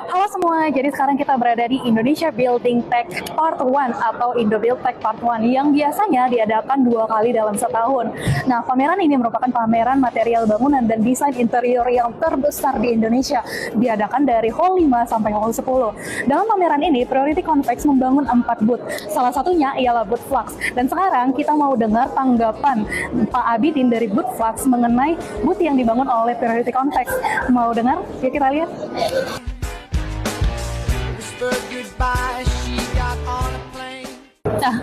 Halo semua, jadi sekarang kita berada di Indonesia Building Tech Part 1 atau Indo Build Tech Part 1 yang biasanya diadakan 2 kali dalam setahun. Nah, pameran ini merupakan pameran material bangunan dan desain interior yang terbesar di Indonesia, diadakan dari Hall 5 sampai Hall 10. Dalam pameran ini, Priority Convex membangun 4 booth, salah satunya ialah booth Flux. Dan sekarang kita mau dengar tanggapan Pak Abidin dari booth Flux mengenai booth yang dibangun oleh Priority Convex. Mau dengar? Yuk kita lihat. Nah,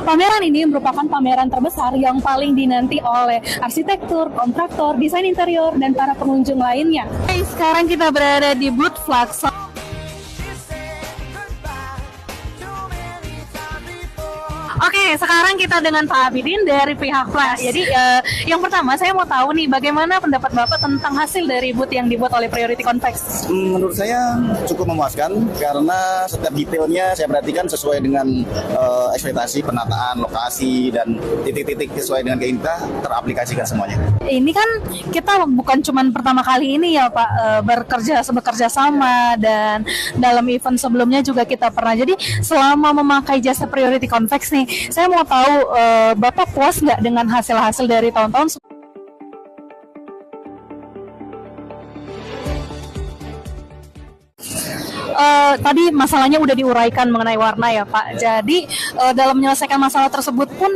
pameran ini merupakan pameran terbesar yang paling dinanti oleh arsitektur, kontraktor, desain interior, dan para pengunjung lainnya. Sekarang kita berada di booth Flux. Oke, sekarang kita dengan Pak Abidin dari pihak Flux. Jadi yang pertama saya mau tahu nih bagaimana pendapat Bapak tentang hasil dari booth yang dibuat oleh Priority Convex? Menurut saya cukup memuaskan karena setiap detailnya saya perhatikan sesuai dengan ekspektasi, penataan lokasi dan titik-titik sesuai dengan keinginan kita teraplikasikan semuanya. Ini kan kita bukan cuma pertama kali ini ya Pak bekerja sama, dan dalam event sebelumnya juga kita pernah. Jadi selama memakai jasa Priority Convex nih, saya mau tahu Bapak puas nggak dengan hasil-hasil dari tahun-tahun? Tadi masalahnya udah diuraikan mengenai warna ya Pak. Jadi dalam menyelesaikan masalah tersebut pun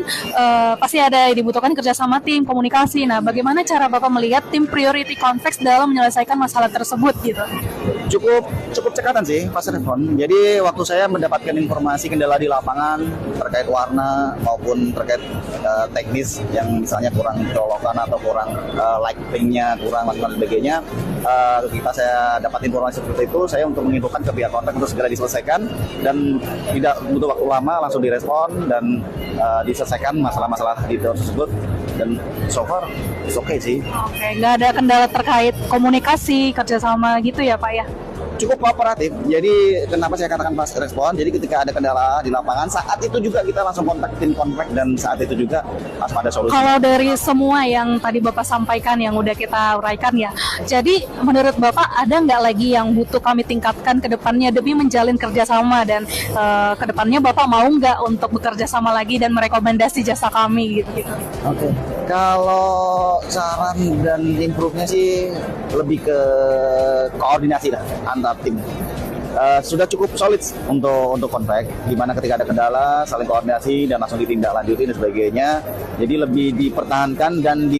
pasti ada dibutuhkan kerjasama tim, komunikasi. Nah, bagaimana cara Bapak melihat tim Priority Convex dalam menyelesaikan masalah tersebut gitu? Cukup cekatan sih pas respon. Jadi waktu saya mendapatkan informasi kendala di lapangan terkait warna maupun terkait teknis yang misalnya kurang colokan atau kurang lightingnya kurang dan sebagainya, ketika saya dapat informasi seperti itu, saya untuk menginfokan ke pihak kontrak untuk segera diselesaikan dan tidak butuh waktu lama, langsung direspon dan diselesaikan masalah-masalah di tersebut. Dan so far it's okay sih. Oke, nggak ada kendala terkait komunikasi, kerjasama gitu ya Pak ya? Cukup kooperatif. Jadi kenapa saya katakan pas respon? Jadi ketika ada kendala di lapangan, saat itu juga kita langsung kontak tim kontrak dan saat itu juga pas pada solusi. Kalau dari semua yang tadi Bapak sampaikan yang udah kita uraikan ya, jadi menurut Bapak ada nggak lagi yang butuh kami tingkatkan ke depannya demi menjalin kerjasama, dan ke depannya Bapak mau nggak untuk bekerja sama lagi dan merekomendasi jasa kami gitu? Oke. Kalau saran dan improve-nya sih lebih ke koordinasi lah antar tim. Sudah cukup solid untuk kontrak, di mana ketika ada kendala saling koordinasi dan langsung ditindaklanjuti dan sebagainya. Jadi lebih dipertahankan dan